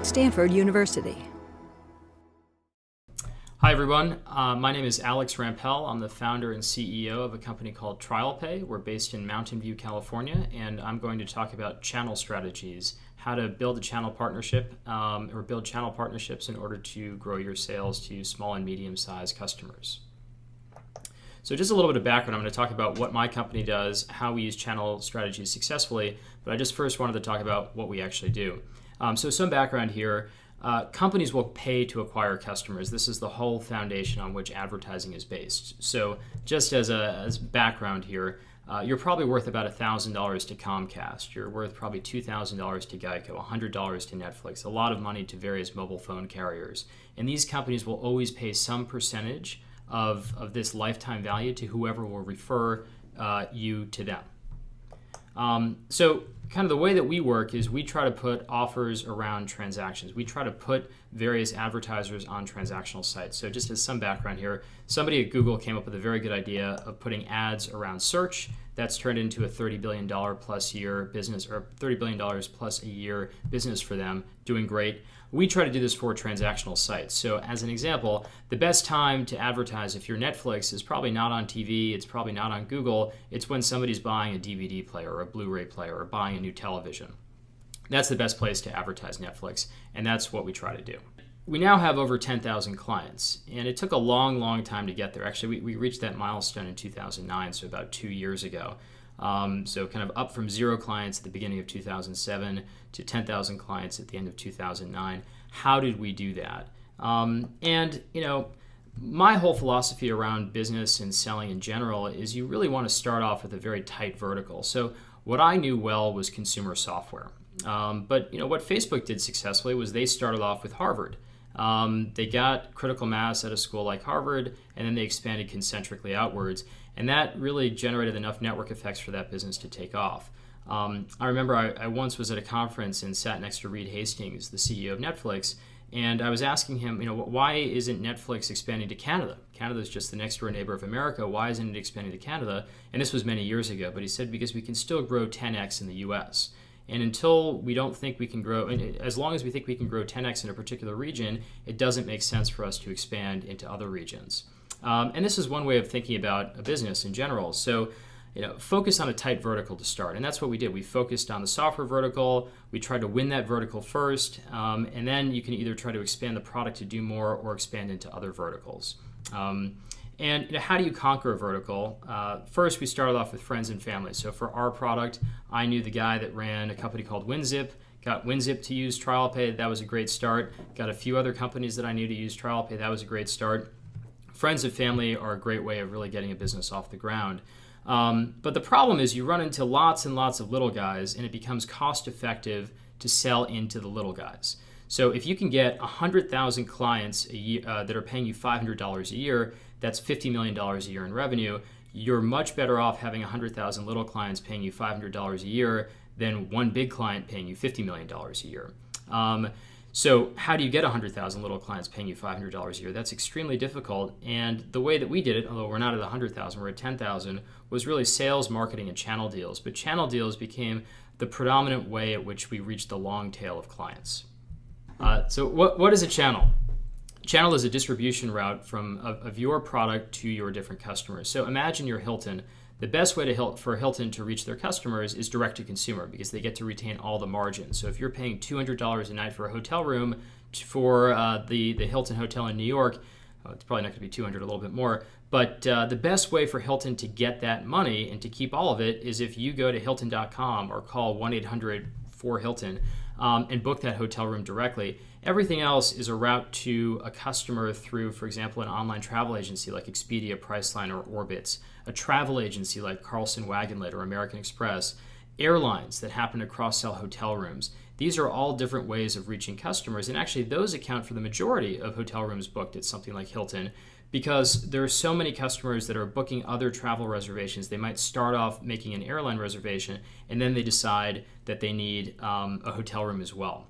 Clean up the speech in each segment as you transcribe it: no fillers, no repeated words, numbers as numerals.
Stanford University. Hi everyone, my name is Alex Rampell. I'm the founder and CEO of a company called Trialpay. We're based in Mountain View, California, and I'm going to talk about channel strategies, how to build a channel partnership or build channel partnerships in order to grow your sales to small and medium-sized customers. So just a little bit of background. I'm going to talk about what my company does, how we use channel strategies successfully, but I just first wanted to talk about what we actually do. So some background here. Companies will pay to acquire customers. This is the whole foundation on which advertising is based. So just as background here, you're probably worth about $1,000 to Comcast. You're worth probably $2,000 to Geico, $100 to Netflix, a lot of money to various mobile phone carriers. And these companies will always pay some percentage of this lifetime value to whoever will refer you to them. So kind of the way that we work is we try to put offers around transactions. We try to put various advertisers on transactional sites. So just as some background here, somebody at Google came up with a very good idea of putting ads around search. That's turned into a $30 billion plus year business, or $30 billion plus a year business for them, doing great. We try to do this for transactional sites. So as an example, the best time to advertise if you're Netflix is probably not on TV, it's probably not on Google, it's when somebody's buying a DVD player or a Blu-ray player or buying a new television. That's the best place to advertise Netflix, and that's what we try to do. We now have over 10,000 clients, and it took a long, long time to get there. Actually, we reached that milestone in 2009, so about 2 years ago. So kind of up from 0 clients at the beginning of 2007 to 10,000 clients at the end of 2009. How did we do that? And my whole philosophy around business and selling in general is you really want to start off with a very tight vertical. So what I knew well was consumer software. But what Facebook did successfully was they started off with Harvard. They got critical mass at a school like Harvard, and then they expanded concentrically outwards. And that really generated enough network effects for that business to take off. I remember I once was at a conference and sat next to Reed Hastings, the CEO of Netflix, and I was asking him, why isn't Netflix expanding to Canada? Canada is just the next door neighbor of America. Why isn't it expanding to Canada? And this was many years ago, but he said because we can still grow 10x in the US. And until we don't think we can grow, as long as we think we can grow 10x in a particular region, it doesn't make sense for us to expand into other regions. And this is one way of thinking about a business in general. So, focus on a tight vertical to start. And that's what we did. We focused on the software vertical. We tried to win that vertical first. And then you can either try to expand the product to do more or expand into other verticals. And how do you conquer a vertical? First, we started off with friends and family. So for our product, I knew the guy that ran a company called WinZip, got WinZip to use Trialpay. That was a great start. Got a few other companies that I knew to use Trialpay. That was a great start. Friends and family are a great way of really getting a business off the ground. But the problem is you run into lots and lots of little guys, and it becomes cost effective to sell into the little guys. So if you can get 100,000 clients a year, that are paying you $500 a year, that's $50 million a year in revenue. You're much better off having 100,000 little clients paying you $500 a year than one big client paying you $50 million a year. So how do you get 100,000 little clients paying you $500 a year? That's extremely difficult. And the way that we did it, although we're not at 100,000, we're at 10,000, was really sales, marketing, and channel deals. But channel deals became the predominant way at which we reached the long tail of clients. So what is a channel? Channel is a distribution route of your product to your different customers. So imagine you're Hilton. The best way for Hilton to reach their customers is direct to consumer because they get to retain all the margin. So if you're paying $200 a night for a hotel room for the Hilton Hotel in New York, it's probably not going to be 200, a little bit more. But the best way for Hilton to get that money and to keep all of it is if you go to Hilton.com or call 1-800-4HILTON and book that hotel room directly. Everything else is a route to a customer through, for example, an online travel agency like Expedia, Priceline, or Orbitz, a travel agency like Carlson Wagonlit or American Express, airlines that happen to cross-sell hotel rooms. These are all different ways of reaching customers, and actually those account for the majority of hotel rooms booked at something like Hilton because there are so many customers that are booking other travel reservations. They might start off making an airline reservation, and then they decide that they need a hotel room as well.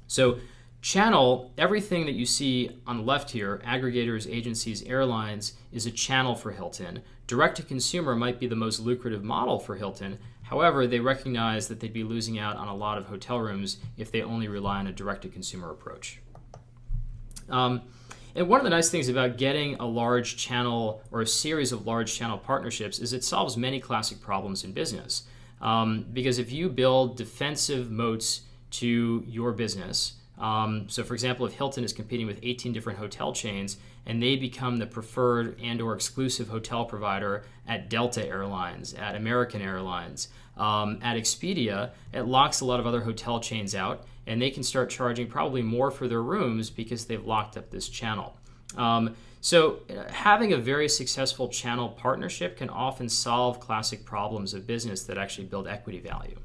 So channel, everything that you see on the left here, aggregators, agencies, airlines, is a channel for Hilton. Direct to consumer might be the most lucrative model for Hilton. However, they recognize that they'd be losing out on a lot of hotel rooms if they only rely on a direct-to-consumer approach. And one of the nice things about getting a large channel or a series of large channel partnerships is it solves many classic problems in business. Because if you build defensive moats to your business, so for example, if Hilton is competing with 18 different hotel chains and they become the preferred and or exclusive hotel provider at Delta Airlines, at American Airlines, at Expedia, it locks a lot of other hotel chains out, and they can start charging probably more for their rooms because they've locked up this channel. So having a very successful channel partnership can often solve classic problems of business that actually build equity value.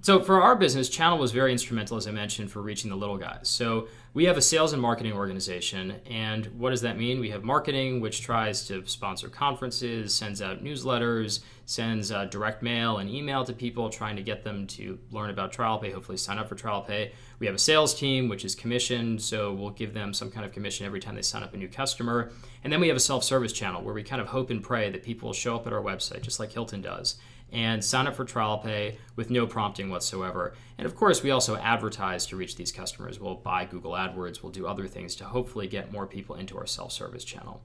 So for our business, channel was very instrumental, as I mentioned, for reaching the little guys. So we have a sales and marketing organization, and what does that mean? We have marketing, which tries to sponsor conferences, sends out newsletters, sends direct mail and email to people, trying to get them to learn about Trialpay, hopefully sign up for Trialpay. We have a sales team, which is commissioned, so we'll give them some kind of commission every time they sign up a new customer. And then we have a self-service channel where we kind of hope and pray that people will show up at our website, just like Hilton does, and sign up for Trialpay with no prompting whatsoever. And of course, we also advertise to reach these customers. We'll buy Google AdWords, we'll do other things to hopefully get more people into our self-service channel.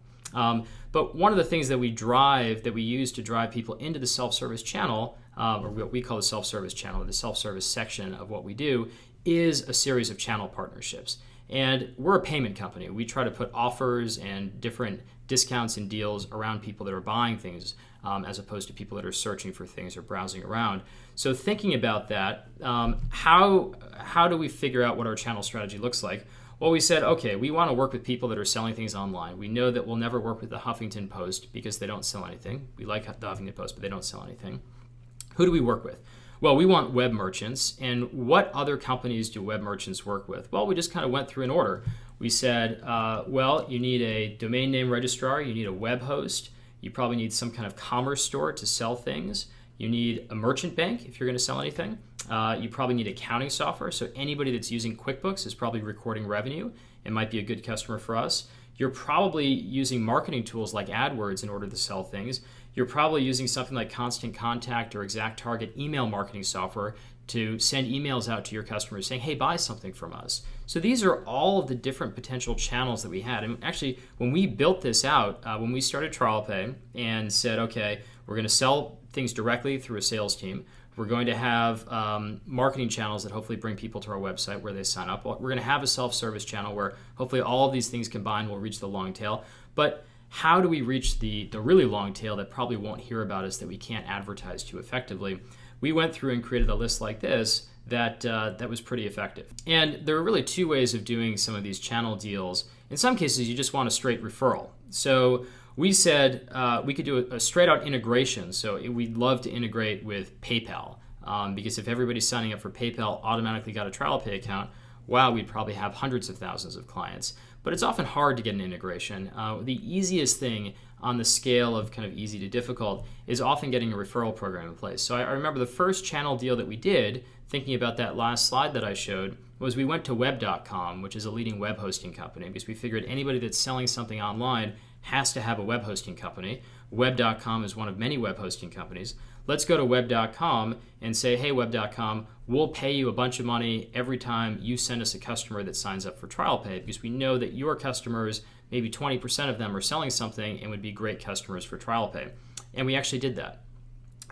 But one of the things that we use to drive people into the self-service channel, or what we call the self-service channel, the self-service section of what we do, is a series of channel partnerships. And we're a payment company. We try to put offers and different discounts and deals around people that are buying things, as opposed to people that are searching for things or browsing around. So thinking about that, how do we figure out what our channel strategy looks like? Well, we said, okay, we want to work with people that are selling things online. We know that we'll never work with the Huffington Post because they don't sell anything. We like the Huffington Post, but they don't sell anything. Who do we work with? Well, we want web merchants. And what other companies do web merchants work with? Well, we just kind of went through an order. We said, well, you need a domain name registrar, you need a web host, you probably need some kind of commerce store to sell things, you need a merchant bank if you're going to sell anything, you probably need accounting software, so anybody that's using QuickBooks is probably recording revenue and might be a good customer for us. You're probably using marketing tools like AdWords in order to sell things. You're probably using something like Constant Contact or ExactTarget email marketing software to send emails out to your customers saying, hey, buy something from us. So these are all of the different potential channels that we had. And actually, when we built this out, when we started Trialpay and said, okay, we're going to sell things directly through a sales team. We're going to have marketing channels that hopefully bring people to our website where they sign up. We're going to have a self-service channel where hopefully all of these things combined will reach the long tail. But how do we reach the really long tail that probably won't hear about us, that we can't advertise to effectively? We went through and created a list like this that was pretty effective. And there are really two ways of doing some of these channel deals. In some cases, you just want a straight referral. So we said we could do a straight out integration. So we'd love to integrate with PayPal because if everybody's signing up for PayPal automatically got a Trialpay account, wow, we'd probably have hundreds of thousands of clients. But it's often hard to get an integration. The easiest thing on the scale of kind of easy to difficult is often getting a referral program in place. So I remember the first channel deal that we did, thinking about that last slide that I showed, was we went to web.com, which is a leading web hosting company, because we figured anybody that's selling something online has to have a web hosting company. Web.com is one of many web hosting companies. Let's go to web.com and say, hey, web.com, we'll pay you a bunch of money every time you send us a customer that signs up for Trialpay, because we know that your customers, maybe 20% of them are selling something and would be great customers for Trialpay. And we actually did that.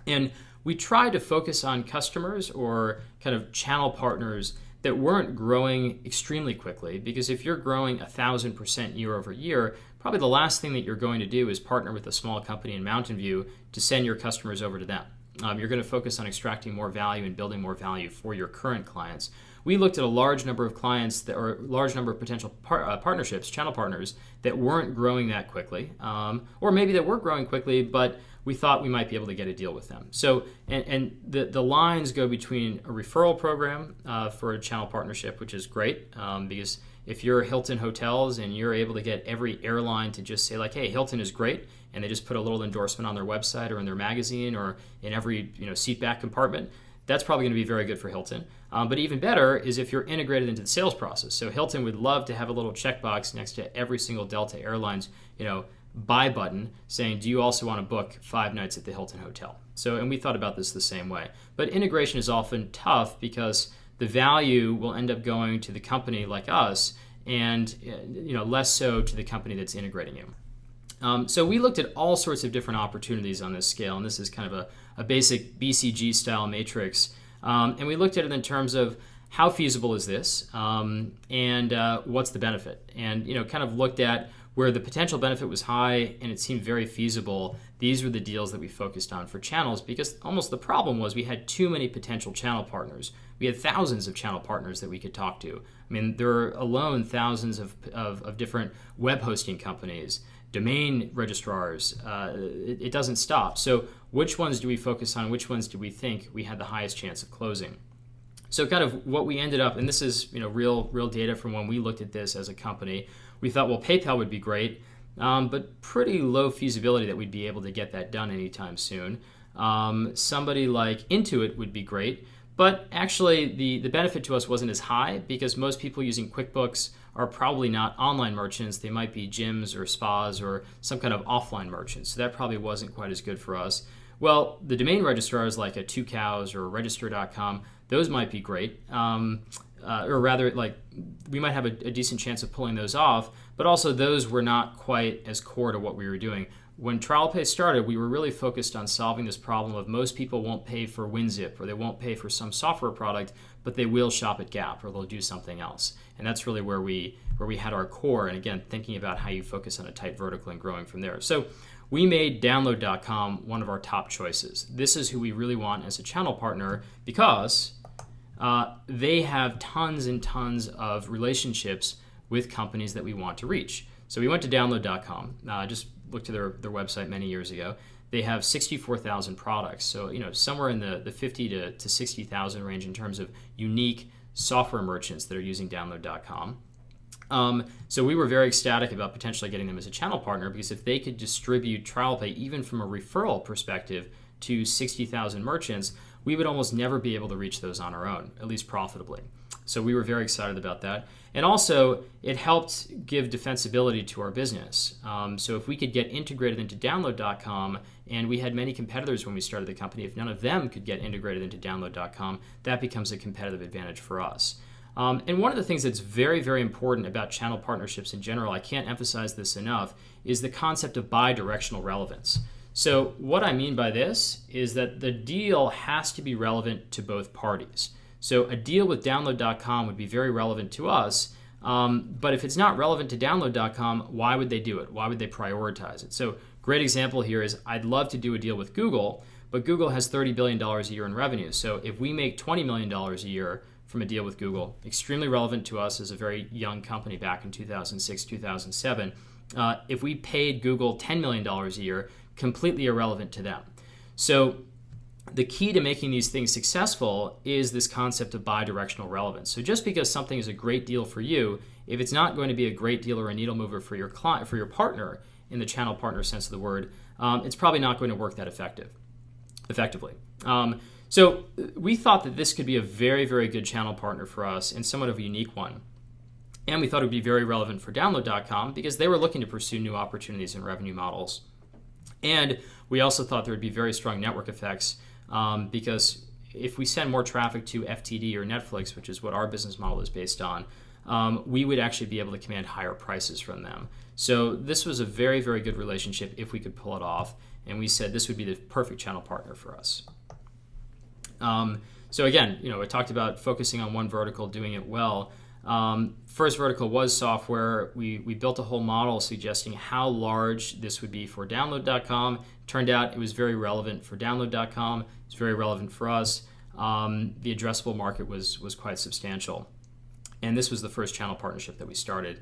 And we tried to focus on customers or kind of channel partners that weren't growing extremely quickly, because if you're growing 1,000% year over year, probably the last thing that you're going to do is partner with a small company in Mountain View to send your customers over to them. You're going to focus on extracting more value and building more value for your current clients. We looked at a large number of clients or a large number of potential partnerships, channel partners that weren't growing that quickly, or maybe that were growing quickly, but we thought we might be able to get a deal with them. So, and the lines go between a referral program for a channel partnership, which is great, because if you're Hilton Hotels and you're able to get every airline to just say like, hey, Hilton is great, and they just put a little endorsement on their website or in their magazine or in every seat back compartment, that's probably going to be very good for Hilton. But even better is if you're integrated into the sales process. So Hilton would love to have a little checkbox next to every single Delta Airlines, buy button saying, do you also want to book 5 nights at the Hilton Hotel? So, and we thought about this the same way. But integration is often tough because the value will end up going to the company like us and less so to the company that's integrating you. So we looked at all sorts of different opportunities on this scale, and this is kind of a basic BCG style matrix. And we looked at it in terms of how feasible is this, and what's the benefit? And kind of looked at where the potential benefit was high and it seemed very feasible. These were the deals that we focused on for channels, because almost the problem was we had too many potential channel partners. We had thousands of channel partners that we could talk to. I mean, there are alone thousands of different web hosting companies, domain registrars. It doesn't stop. So which ones do we focus on? Which ones do we think we had the highest chance of closing? So kind of what we ended up, and this is real data from when we looked at this as a company, we thought, well, PayPal would be great, but pretty low feasibility that we'd be able to get that done anytime soon. Somebody like Intuit would be great, but actually the benefit to us wasn't as high because most people using QuickBooks are probably not online merchants. They might be gyms or spas or some kind of offline merchants. So that probably wasn't quite as good for us. Well, the domain registrars like a 2Cows or register.com, those might be great. Or rather, like, we might have a decent chance of pulling those off, but also those were not quite as core to what we were doing. When Trialpay started, we were really focused on solving this problem of most people won't pay for WinZip or they won't pay for some software product, but they will shop at Gap or they'll do something else. And that's really where we had our core. And again, thinking about how you focus on a tight vertical and growing from there. So we made Download.com one of our top choices. This is who we really want as a channel partner because they have tons and tons of relationships with companies that we want to reach. So we went to Download.com, just looked at their website many years ago. They have 64,000 products, so somewhere in the 50 to 60,000 range in terms of unique software merchants that are using Download.com. So we were very ecstatic about potentially getting them as a channel partner because if they could distribute Trialpay even from a referral perspective to 60,000 merchants, we would almost never be able to reach those on our own, at least profitably. So we were very excited about that. And also, it helped give defensibility to our business. So if we could get integrated into Download.com, and we had many competitors when we started the company, if none of them could get integrated into Download.com, that becomes a competitive advantage for us. And one of the things that's very, very important about channel partnerships in general, I can't emphasize this enough, is the concept of bidirectional relevance. So what I mean by this is that the deal has to be relevant to both parties. So a deal with Download.com would be very relevant to us, but if it's not relevant to Download.com, why would they do it? Why would they prioritize it? So great example here is I'd love to do a deal with Google, but Google has $30 billion a year in revenue. So if we make $20 million a year from a deal with Google, extremely relevant to us as a very young company back in 2006, 2007. If we paid Google $10 million a year, completely irrelevant to them. So the key to making these things successful is this concept of bidirectional relevance. So just because something is a great deal for you, if it's not going to be a great deal or a needle mover for your client, for your partner in the channel partner sense of the word, it's probably not going to work that effectively. So we thought that this could be a very, very good channel partner for us and somewhat of a unique one. And we thought it would be very relevant for Download.com because they were looking to pursue new opportunities and revenue models. And we also thought there would be very strong network effects because if we send more traffic to FTD or Netflix, which is what our business model is based on, we would actually be able to command higher prices from them. So this was a very, very good relationship if we could pull it off. And we said this would be the perfect channel partner for us. So again, I talked about focusing on one vertical, doing it well. First vertical was software. We built a whole model suggesting how large this would be for Download.com. Turned out it was very relevant for Download.com. It's very relevant for us. The addressable market was quite substantial. And this was the first channel partnership that we started.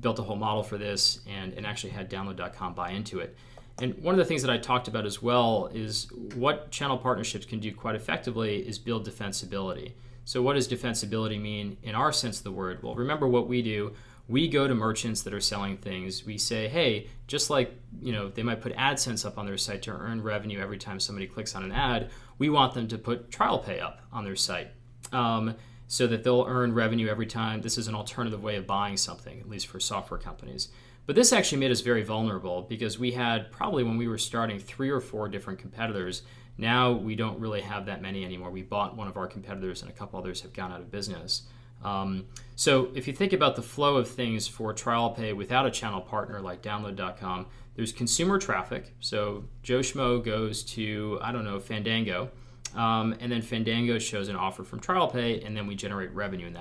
Built a whole model for this and actually had Download.com buy into it. And one of the things that I talked about as well is what channel partnerships can do quite effectively is build defensibility. So what does defensibility mean in our sense of the word? Well, remember what we do. We go to merchants that are selling things. We say, hey, just like they might put AdSense up on their site to earn revenue every time somebody clicks on an ad, we want them to put Trialpay up on their site so that they'll earn revenue every time. This is an alternative way of buying something, at least for software companies. But this actually made us very vulnerable because we had probably when we were starting 3 or 4 different competitors. Now we don't really have that many anymore. We bought one of our competitors and a couple others have gone out of business. So if you think about the flow of things for TrialPay without a channel partner like Download.com, there's consumer traffic. So Joe Schmo goes to, I don't know, Fandango, and then Fandango shows an offer from TrialPay, and then we generate revenue in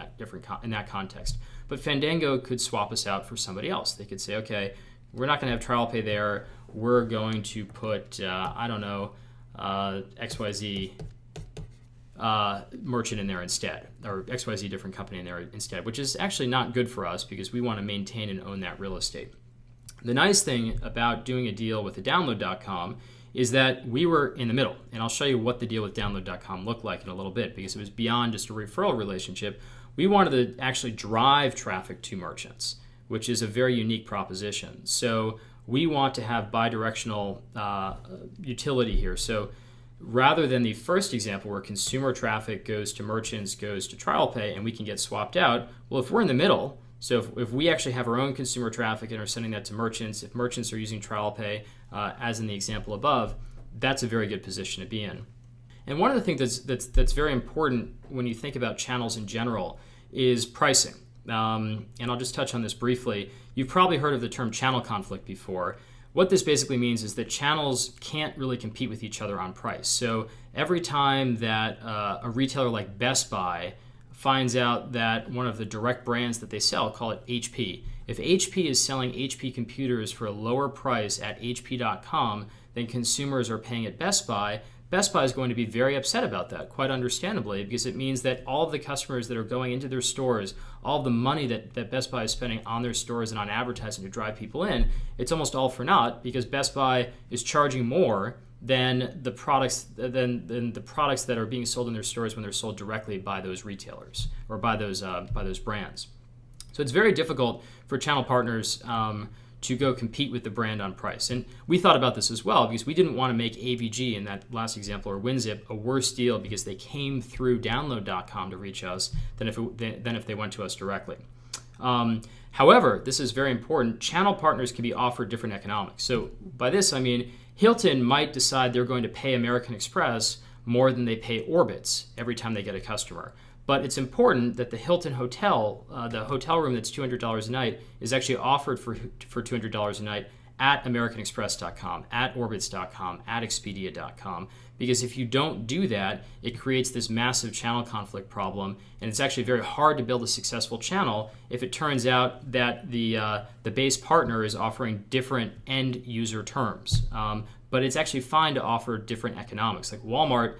that context. But Fandango could swap us out for somebody else. They could say, okay, we're not going to have TrialPay there. We're going to put, I don't know, XYZ merchant in there instead, or XYZ different company in there instead, which is actually not good for us because we want to maintain and own that real estate. The nice thing about doing a deal with the Download.com is that we were in the middle, and I'll show you what the deal with Download.com looked like in a little bit because it was beyond just a referral relationship. We wanted to actually drive traffic to merchants, which is a very unique proposition. So we want to have bidirectional utility here. So rather than the first example where consumer traffic goes to merchants, goes to TrialPay, and we can get swapped out, well, if we're in the middle, so if we actually have our own consumer traffic and are sending that to merchants, if merchants are using TrialPay, as in the example above, that's a very good position to be in. And one of the things that's very important when you think about channels in general is pricing. And I'll just touch on this briefly. You've probably heard of the term channel conflict before. What this basically means is that channels can't really compete with each other on price. So every time that a retailer like Best Buy finds out that one of the direct brands that they sell, call it HP. If HP is selling HP computers for a lower price at HP.com than consumers are paying at Best Buy is going to be very upset about that, quite understandably, because it means that all of the customers that are going into their stores, all of the money that Best Buy is spending on their stores and on advertising to drive people in, it's almost all for naught because Best Buy is charging more than the products that are being sold in their stores when they're sold directly by those retailers or by those brands. So it's very difficult for channel partners to go compete with the brand on price. And we thought about this as well because we didn't want to make AVG in that last example or WinZip a worse deal because they came through Download.com to reach us than if they went to us directly. However, this is very important. Channel partners can be offered different economics. So by this, I mean Hilton might decide they're going to pay American Express more than they pay Orbitz every time they get a customer. But it's important that the Hilton hotel, the hotel room that's $200 a night, is actually offered for $200 a night at AmericanExpress.com, at Orbitz.com, at Expedia.com. Because if you don't do that, it creates this massive channel conflict problem, and it's actually very hard to build a successful channel if it turns out that the base partner is offering different end user terms. But it's actually fine to offer different economics. Like Walmart,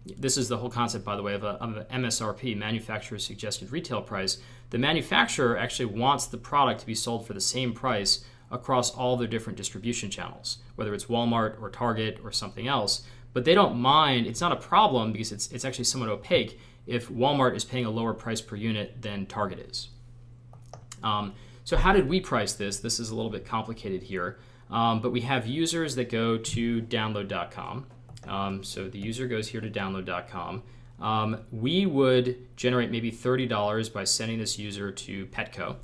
this is the whole concept, by the way, of an MSRP, manufacturer suggested retail price. The manufacturer actually wants the product to be sold for the same price across all their different distribution channels, whether it's Walmart or Target or something else. But they don't mind. It's not a problem because it's actually somewhat opaque if Walmart is paying a lower price per unit than Target is. So how did we price this? This is a little bit complicated here. But we have users that go to Download.com. So the user goes here to Download.com. We would generate maybe $30 by sending this user to Petco.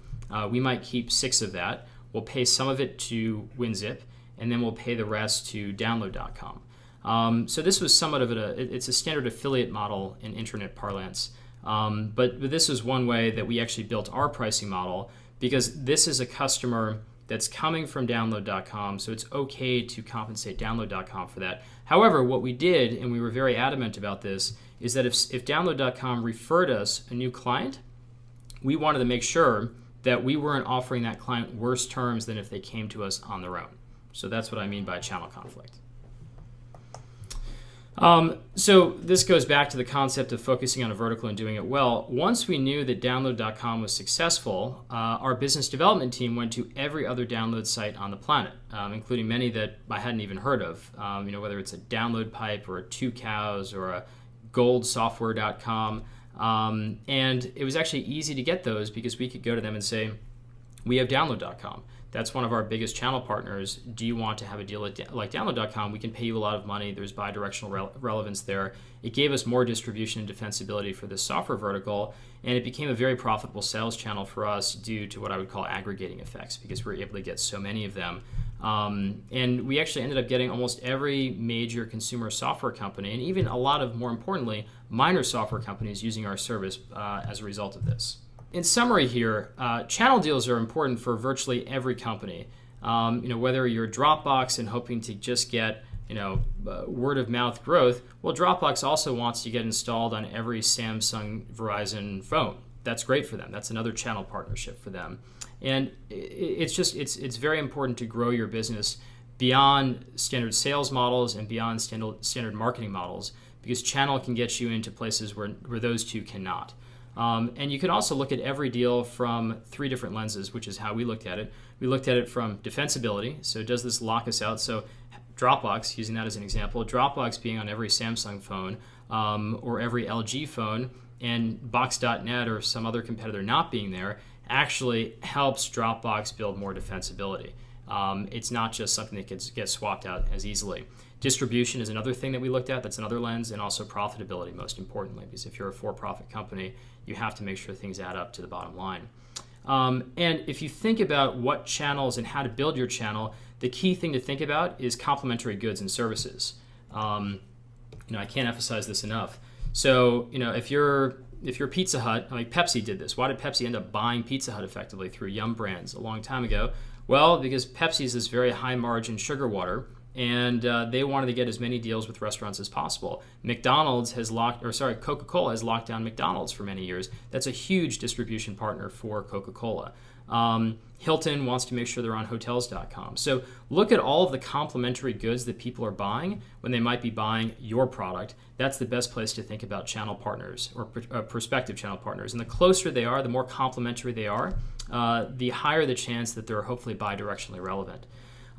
We might keep 6 of that. We'll pay some of it to WinZip, and then we'll pay the rest to Download.com. So this was somewhat of it's a standard affiliate model in internet parlance. But this is one way that we actually built our pricing model because this is a customer that's coming from Download.com, so it's okay to compensate Download.com for that. However, what we did, and we were very adamant about this, is that if Download.com referred us a new client, we wanted to make sure that we weren't offering that client worse terms than if they came to us on their own. So that's what I mean by channel conflict. So this goes back to the concept of focusing on a vertical and doing it well. Once we knew that Download.com was successful, our business development team went to every other download site on the planet, including many that I hadn't even heard of, whether it's a Download Pipe or a 2 Cows or a goldsoftware.com. And it was actually easy to get those because we could go to them and say, we have Download.com. that's one of our biggest channel partners. Do you want to have a deal like Download.com? We can pay you a lot of money. There's bidirectional relevance there. It gave us more distribution and defensibility for this software vertical, and it became a very profitable sales channel for us due to what I would call aggregating effects, because we were able to get so many of them. And we actually ended up getting almost every major consumer software company, and even a lot of, more importantly, minor software companies using our service as a result of this. In summary here, channel deals are important for virtually every company. Whether you're Dropbox and hoping to just get word of mouth growth, well, Dropbox also wants to get installed on every Samsung, Verizon phone. That's great for them. That's another channel partnership for them. And it's very important to grow your business beyond standard sales models and beyond standard marketing models, because channel can get you into places where those two cannot. And you can also look at every deal from 3 different lenses, which is how we looked at it. We looked at it from defensibility. So does this lock us out? So Dropbox, using that as an example, Dropbox being on every Samsung phone or every LG phone, and Box.net or some other competitor not being there actually helps Dropbox build more defensibility. It's not just something that gets swapped out as easily. Distribution is another thing that we looked at. That's another lens, and also profitability, most importantly, because if you're a for-profit company, you have to make sure things add up to the bottom line. And if you think about what channels and how to build your channel, the key thing to think about is complementary goods and services. I can't emphasize this enough. So, if you're Pizza Hut, like Pepsi did this. Why did Pepsi end up buying Pizza Hut effectively through Yum Brands a long time ago? Well, because Pepsi is this very high margin sugar water, and they wanted to get as many deals with restaurants as possible. Coca-Cola has locked down McDonald's for many years. That's a huge distribution partner for Coca-Cola. Hilton wants to make sure they're on Hotels.com. So look at all of the complementary goods that people are buying when they might be buying your product. That's the best place to think about channel partners or prospective channel partners. And the closer they are, the more complementary they are, the higher the chance that they're hopefully bidirectionally relevant.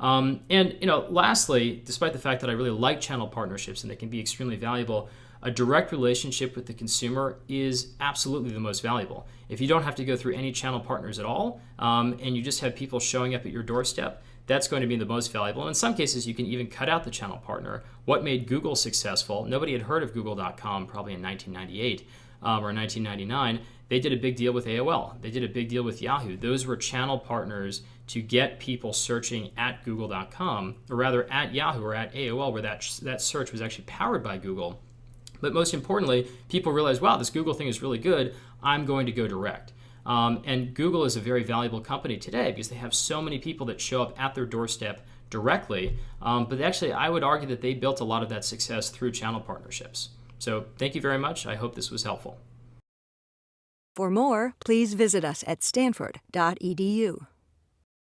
Lastly, despite the fact that I really like channel partnerships and they can be extremely valuable, a direct relationship with the consumer is absolutely the most valuable. If you don't have to go through any channel partners at all, and you just have people showing up at your doorstep, that's going to be the most valuable. And in some cases, you can even cut out the channel partner. What made Google successful? Nobody had heard of Google.com probably in 1998 or 1999. They did a big deal with AOL. They did a big deal with Yahoo. Those were channel partners to get people searching at Google.com, or rather at Yahoo or at AOL, where that search was actually powered by Google. But most importantly, people realize, wow, this Google thing is really good. I'm going to go direct. And Google is a very valuable company today because they have so many people that show up at their doorstep directly. But actually, I would argue that they built a lot of that success through channel partnerships. So thank you very much. I hope this was helpful. For more, please visit us at stanford.edu.